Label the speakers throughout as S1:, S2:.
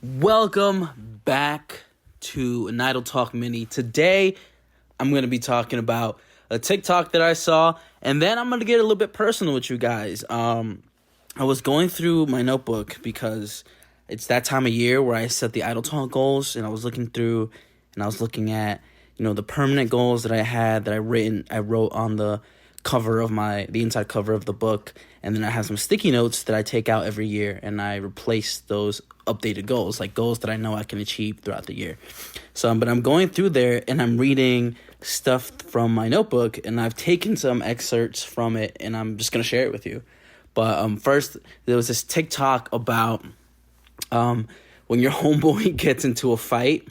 S1: Welcome back to an Idle Talk Mini. Today, I'm going to be talking about a TikTok that I saw, and then I'm going to get a little bit personal with you guys. I was going through my notebook because it's that time of year where I set the Idle Talk goals, and I was looking through, and I was looking at, the permanent goals that I had that I wrote on the inside cover of the book, and then I have some sticky notes that I take out every year, and I replace those updated goals, like goals that I know I can achieve throughout the year. But I'm going through there, and I'm reading stuff from my notebook, and I've taken some excerpts from it, and I'm just gonna share it with you. But first, there was this TikTok about when your homeboy gets into a fight,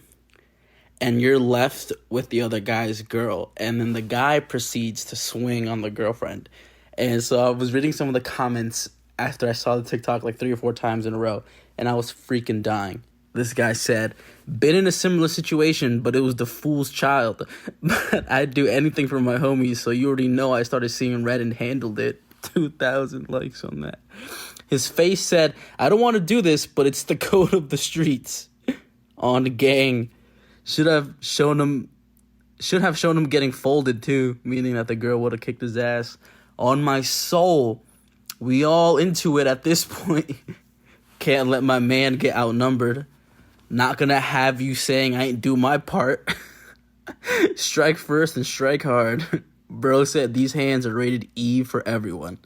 S1: and you're left with the other guy's girl, and then the guy proceeds to swing on the girlfriend. And so I was reading some of the comments after I saw the TikTok like 3 or 4 times in a row, and I was freaking dying. This guy said, "Been in a similar situation, but it was the fool's child. But I'd do anything for my homies, so you already know I started seeing red and handled it." 2,000 likes on that. His face said, "I don't want to do this, but it's the code of the streets." On the gang. Should have shown him getting folded too, meaning that the girl would have kicked his ass. On my soul, we all into it at this point. Can't let my man get outnumbered. Not gonna have you saying I ain't do my part. Strike first and strike hard. Bro said these hands are rated E for everyone.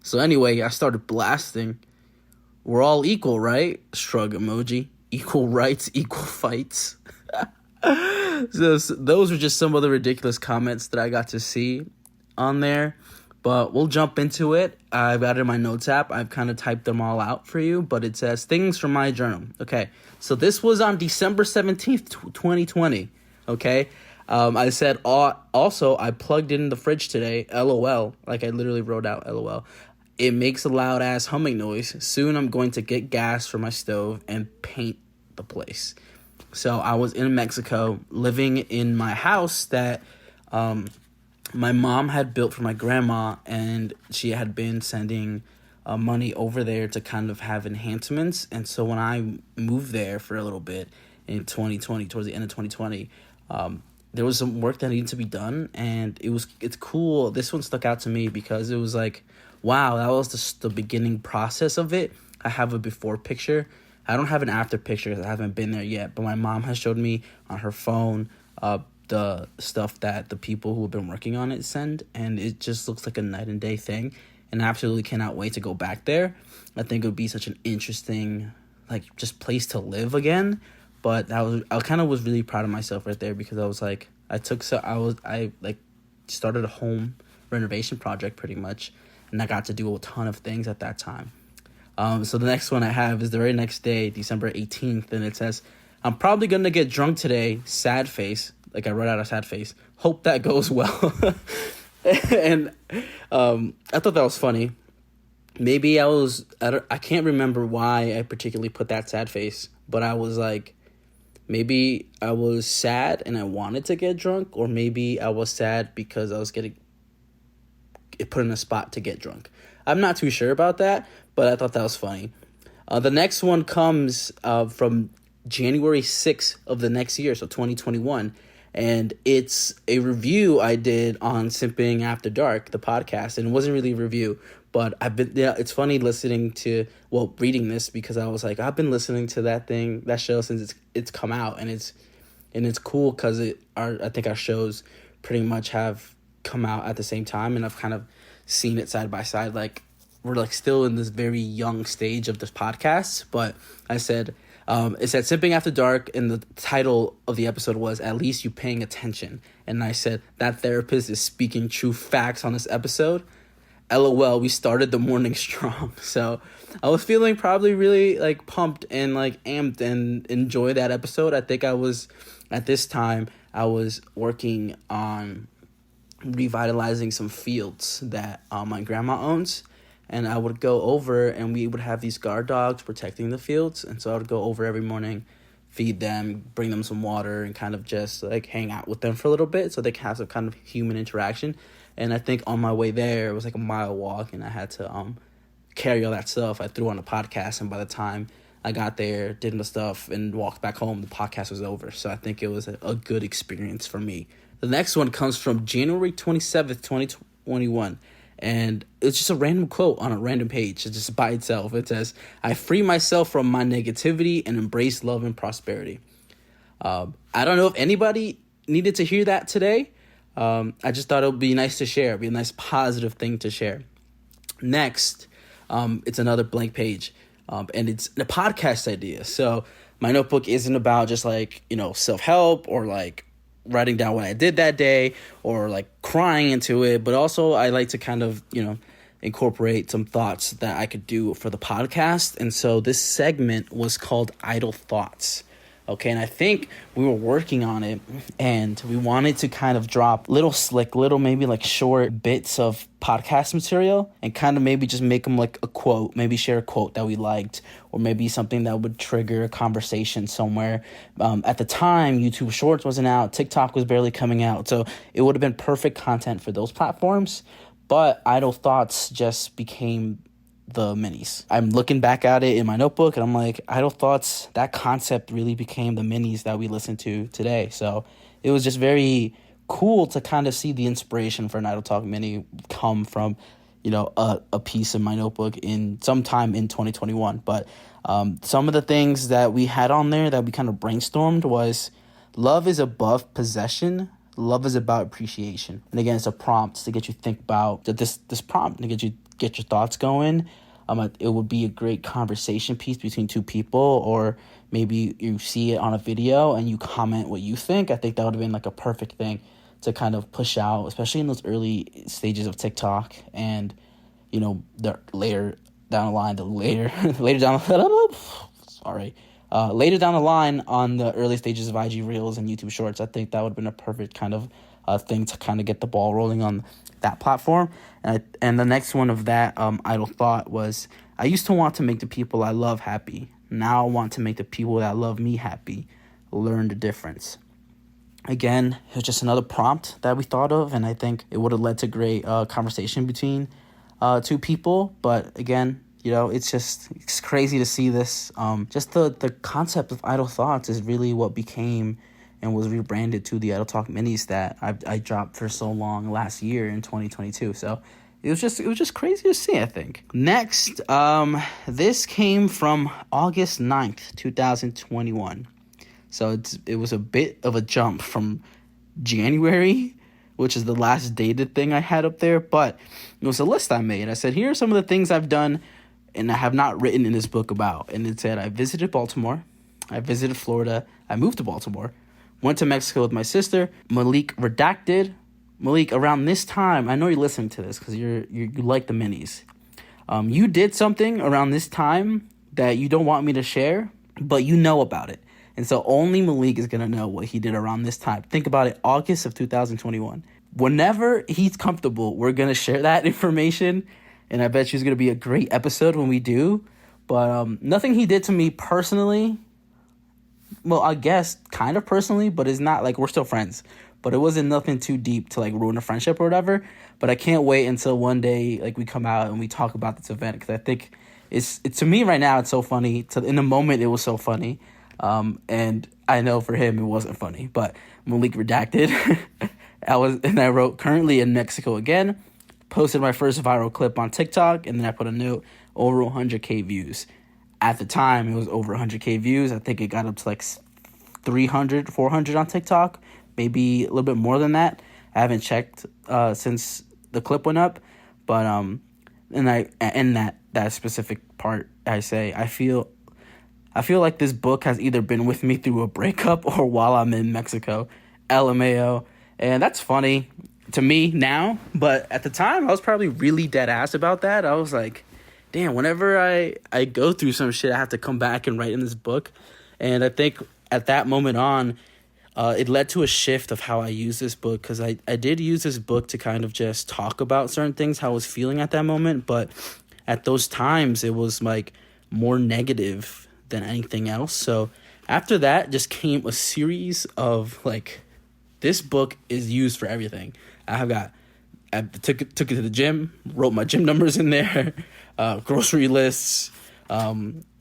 S1: So anyway, I started blasting. We're all equal, right? Shrug emoji. Equal rights, equal fights. So those were just some of the ridiculous comments that I got to see on there. But we'll jump into it. I've got it in my notes app. I've kind of typed them all out for you. But it says things from my journal. Okay, so this was on December 17th, 2020. Okay, I said also I plugged in the fridge today. LOL. Like I literally wrote out LOL. It makes a loud ass humming noise. Soon I'm going to get gas for my stove and paint the place. So I was in Mexico living in my house that my mom had built for my grandma, and she had been sending money over there to kind of have enhancements. And so when I moved there for a little bit in 2020, towards the end of 2020, there was some work that needed to be done, and it's cool. This one stuck out to me because it was like, wow, that was the beginning process of it. I have a before picture. I don't have an after picture because I haven't been there yet, but my mom has showed me on her phone the stuff that the people who have been working on it send, and it just looks like a night and day thing, and I absolutely cannot wait to go back there. I think it would be such an interesting, just place to live again. But I kind of was really proud of myself right there because I was like, I started a home renovation project pretty much, and I got to do a ton of things at that time. So the next one I have is the very next day, December 18th, and it says, "I'm probably going to get drunk today, sad face." Like I wrote out a sad face. "Hope that goes well." And I thought that was funny. Maybe I can't remember why I particularly put that sad face, but I was like, maybe I was sad and I wanted to get drunk, or maybe I was sad because I was getting put in a spot to get drunk. I'm not too sure about that, but I thought that was funny. The next one comes from January 6th of the next year, so 2021. And it's a review I did on Simping After Dark, the podcast. And it wasn't really a review, but it's funny reading this, because I was like, I've been listening to that show since it's come out. And it's cool because I think our shows pretty much have come out at the same time, and I've kind of seen it side by side. Like we're still in this very young stage of this podcast. But I said it said Simping After Dark, and the title of the episode was "At Least You Paying Attention." And I said that therapist is speaking true facts on this episode. LOL, we started the morning strong. So I was feeling probably really pumped and amped and enjoy that episode. I think at this time I was working on revitalizing some fields that my grandma owns, and I would go over and we would have these guard dogs protecting the fields, and so I would go over every morning, feed them, bring them some water, and kind of just hang out with them for a little bit so they can have some kind of human interaction. And I think on my way there, it was a mile walk, and I had to carry all that stuff I threw on a podcast, and by the time I got there, did my stuff, and walked back home. The podcast was over. So I think it was a good experience for me. The next one comes from January 27th, 2021. And it's just a random quote on a random page. It's just by itself. It says, "I free myself from my negativity and embrace love and prosperity." I don't know if anybody needed to hear that today. I just thought it would be nice to share. It'd be a nice positive thing to share. Next, it's another blank page. And it's a podcast idea. So my notebook isn't about just like, self-help or like writing down what I did that day or like crying into it. But also I like to kind of, incorporate some thoughts that I could do for the podcast. And so this segment was called Idle Thoughts. Okay, and I think we were working on it, and we wanted to kind of drop little maybe like short bits of podcast material and kind of maybe just make them like a quote, maybe share a quote that we liked, or maybe something that would trigger a conversation somewhere. At the time, YouTube Shorts wasn't out, TikTok was barely coming out, so it would have been perfect content for those platforms, but Idle Thoughts just became the minis. I'm looking back at it in my notebook and I'm like, Idle Thoughts, that concept really became the minis that we listen to today. So it was just very cool to kind of see the inspiration for an Idle Talk mini come from, a piece in my notebook in sometime in 2021. But some of the things that we had on there that we kind of brainstormed was, love is above possession. Love is about appreciation. And again, it's a prompt to get you think about this prompt to get your thoughts going. It would be a great conversation piece between two people, or maybe you see it on a video and you comment what you think. I think that would have been like a perfect thing to kind of push out, especially in those early stages of TikTok, and the later down the line later down the line on the early stages of IG Reels and YouTube Shorts. I think that would have been a perfect kind of thing to kind of get the ball rolling on that platform. And the next one of that idle thought was, I used to want to make the people I love happy. Now I want to make the people that love me happy. Learn the difference. Again, it was just another prompt that we thought of, and I think it would have led to great conversation between two people. But again, it's crazy to see this. Just the concept of Idle Thoughts is really what became and was rebranded to the Idle Talk Minis that I dropped for so long last year in 2022. So it was just crazy to see, I think. Next, this came from August 9th, 2021. So it was a bit of a jump from January, which is the last dated thing I had up there, but it was a list I made. I said, here are some of the things I've done and I have not written in this book about. And it said, I visited Baltimore, I visited Florida, I moved to Baltimore, went to Mexico with my sister, Malik redacted. Malik, around this time, I know you're listening to this because you like the minis. You did something around this time that you don't want me to share, but you know about it. And so only Malik is going to know what he did around this time. Think about it, August of 2021. Whenever he's comfortable, we're going to share that information. And I bet you it's going to be a great episode when we do. But nothing he did to me personally, well, I guess kind of personally, but it's not like we're still friends. But it wasn't nothing too deep to like ruin a friendship or whatever. But I can't wait until one day like we come out and we talk about this event. Because I think it's to me right now it's so funny. In the moment it was so funny. And I know for him it wasn't funny, but Malik redacted. I wrote, currently in Mexico again, posted my first viral clip on TikTok, and then I put a note, over 100K views. At the time, it was over 100K views. I think it got up to like 300, 400 on TikTok, maybe a little bit more than that. I haven't checked since the clip went up, but and I in that specific part, I say, I feel like this book has either been with me through a breakup or while I'm in Mexico. LMAO. And that's funny to me now, but at the time, I was probably really dead ass about that. I was like, damn, whenever I go through some shit, I have to come back and write in this book. And I think at that moment on, it led to a shift of how I use this book, because I did use this book to kind of just talk about certain things, how I was feeling at that moment. But at those times, it was like more negative than anything else. So after that just came a series of like, this book is used for everything. I took it to the gym, wrote my gym numbers in there, grocery lists,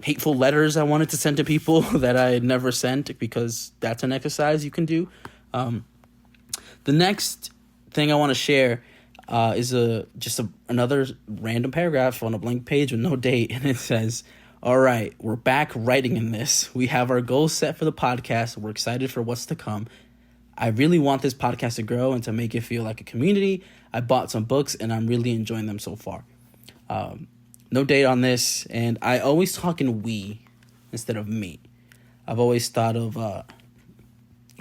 S1: hateful letters I wanted to send to people that I had never sent, because that's an exercise you can do. The next thing I want to share is another random paragraph on a blank page with no date, and it says, "All right, we're back writing in this. We have our goals set for the podcast. We're excited for what's to come. I really want this podcast to grow and to make it feel like a community. I bought some books and I'm really enjoying them so far." No date on this, and I always talk in we instead of me. I've always thought of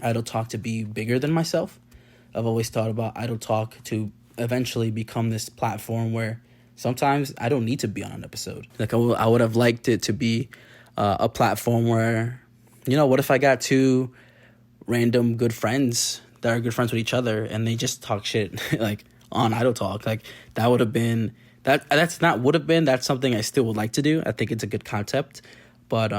S1: Idle Talk to be bigger than myself. I've always thought about Idle Talk to eventually become this platform where sometimes I don't need to be on an episode. Like I would have liked it to be a platform where, what if I got two random good friends that are good friends with each other and they just talk shit like on Idle Talk? Like that would have been that's something I still would like to do. I think it's a good concept, but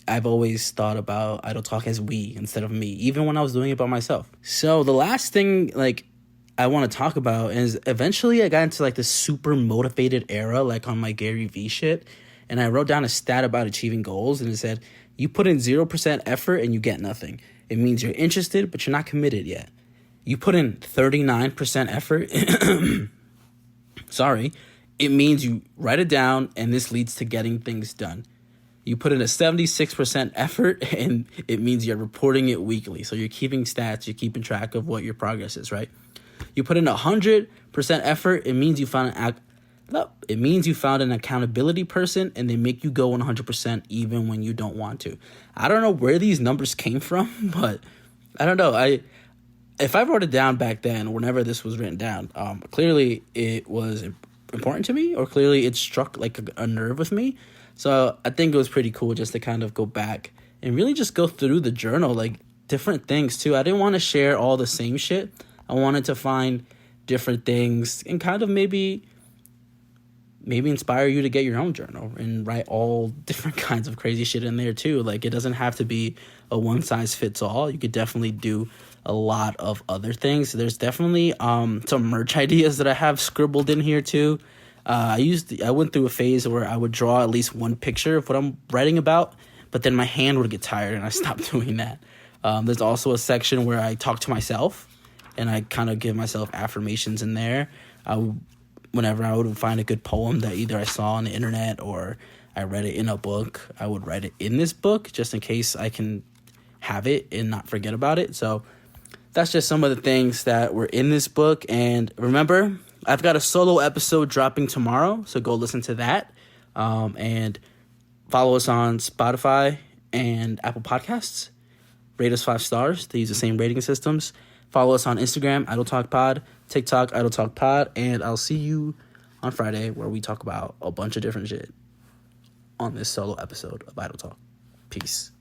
S1: I've always thought about Idle Talk as we instead of me, even when I was doing it by myself. So the last thing I want to talk about is eventually I got into this super motivated era, on my Gary Vee shit, and I wrote down a stat about achieving goals, and it said, you put in 0% effort and you get nothing. It means you're interested, but you're not committed yet. You put in 39% effort. Sorry. It means you write it down, and this leads to getting things done. You put in a 76% effort, and it means you're reporting it weekly. So you're keeping stats, you're keeping track of what your progress is, right? You put in 100% effort, it means you found an accountability person, and they make you go 100% even when you don't want to. I don't know where these numbers came from, but I don't know. If I wrote it down back then, whenever this was written down, clearly it was important to me, or clearly it struck a nerve with me. So I think it was pretty cool just to kind of go back and really just go through the journal, different things too. I didn't want to share all the same shit. I wanted to find different things and kind of maybe inspire you to get your own journal and write all different kinds of crazy shit in there too. It doesn't have to be a one size fits all. You could definitely do a lot of other things. There's definitely some merch ideas that I have scribbled in here too. I went through a phase where I would draw at least one picture of what I'm writing about, but then my hand would get tired and I stopped doing that. There's also a section where I talk to myself and I kind of give myself affirmations in there. Whenever I would find a good poem that either I saw on the internet or I read it in a book, I would write it in this book just in case I can have it and not forget about it. So that's just some of the things that were in this book. And remember, I've got a solo episode dropping tomorrow, so go listen to that. And follow us on Spotify and Apple Podcasts. Rate us 5 stars. They use the same rating systems. Follow us on Instagram, Idle Talk Pod, TikTok, Idle Talk Pod, and I'll see you on Friday where we talk about a bunch of different shit on this solo episode of Idle Talk. Peace.